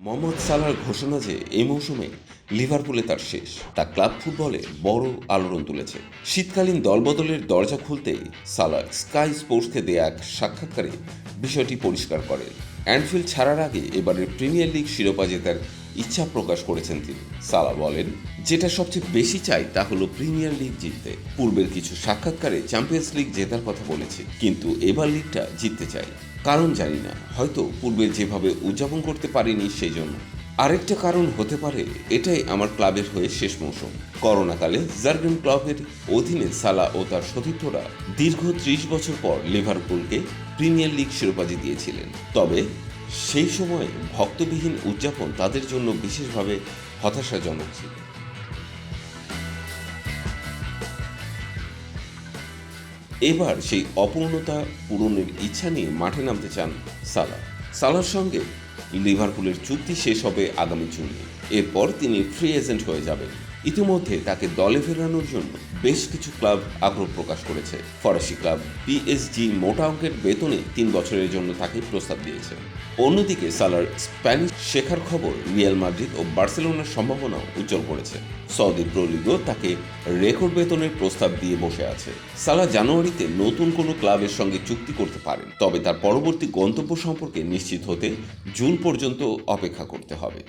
মোহাম্মদ সালাহর ঘোষণা যে এই মৌসুমে লিভারপুলে তার শেষ, তা ক্লাব ফুটবলে বড় আলোড়ন তুলেছে। শীতকালীন দলবদলের দরজা খুলতেই সালাহ স্কাই স্পোর্টসকে দেয়া এক সাক্ষাৎকারে বিষয়টি পরিষ্কার করেন। অ্যানফিল্ড ছাড়ার আগে এবারের প্রিমিয়ার লিগ শিরোপা জেতার ইচ্ছা প্রকাশ করেছেন তিনি। সালাহ বলেন, যেটা সবচেয়ে বেশি চাই তা হলো প্রিমিয়ার লিগ জিততে। পূর্বের কিছু সাক্ষাৎকারে চ্যাম্পিয়ন্স লিগ জেতার কথা বলেছি, কিন্তু এবার লিগটা জিততে চাই। কারণ জানি না, হয়তো পূর্বে যেভাবে উদযাপন করতে পারিনি সেই জন্য। আরেকটা কারণ হতে পারে এটাই আমার ক্লাবের হয়ে শেষ মৌসুম। করোনাকালে জার্গেন ক্লবের অধীনে সালাহ ও তার সতীর্থরা দীর্ঘ ৩০ বছর পর লিভারপুলকে প্রিমিয়ার লিগ শিরোপা জিতিয়েছিলেন। তবে সেই সময়ে ভক্তবিহীন উদযাপন তাদের জন্য বিশেষভাবে হতাশাজনক ছিল। এবার সেই অপূর্ণতা পূরণের ইচ্ছা নিয়ে মাঠে নামতে চান সালাহ। সালাহর সঙ্গে লিভারপুলের চুক্তি শেষ হবে আগামী জুনে। এরপর তিনি ফ্রি এজেন্ট হয়ে যাবেন। ইতিমধ্যে তাকে দলে ফেরানোর জন্য বেশ কিছু ক্লাব আগ্রহ প্রকাশ করেছে। ফরাসি ক্লাব পিএসজি মোটা অঙ্কের বেতনে ৩ বছরের জন্য তাকে প্রস্তাব দিয়েছে। অন্যদিকে সালার স্প্যানিশ শেখার খবর রিয়াল মাদ্রিদ ও বার্সেলোনার সম্ভাবনাও উজ্জ্বল করেছে। সৌদি প্রো লিগও তাকে রেকর্ড বেতনের প্রস্তাব দিয়ে বসে আছে। সালাহ জানুয়ারিতে নতুন কোনো ক্লাবের সঙ্গে চুক্তি করতে পারেন, তবে তার পরবর্তী গন্তব্য সম্পর্কে নিশ্চিত হতে জুন পর্যন্ত অপেক্ষা করতে হবে।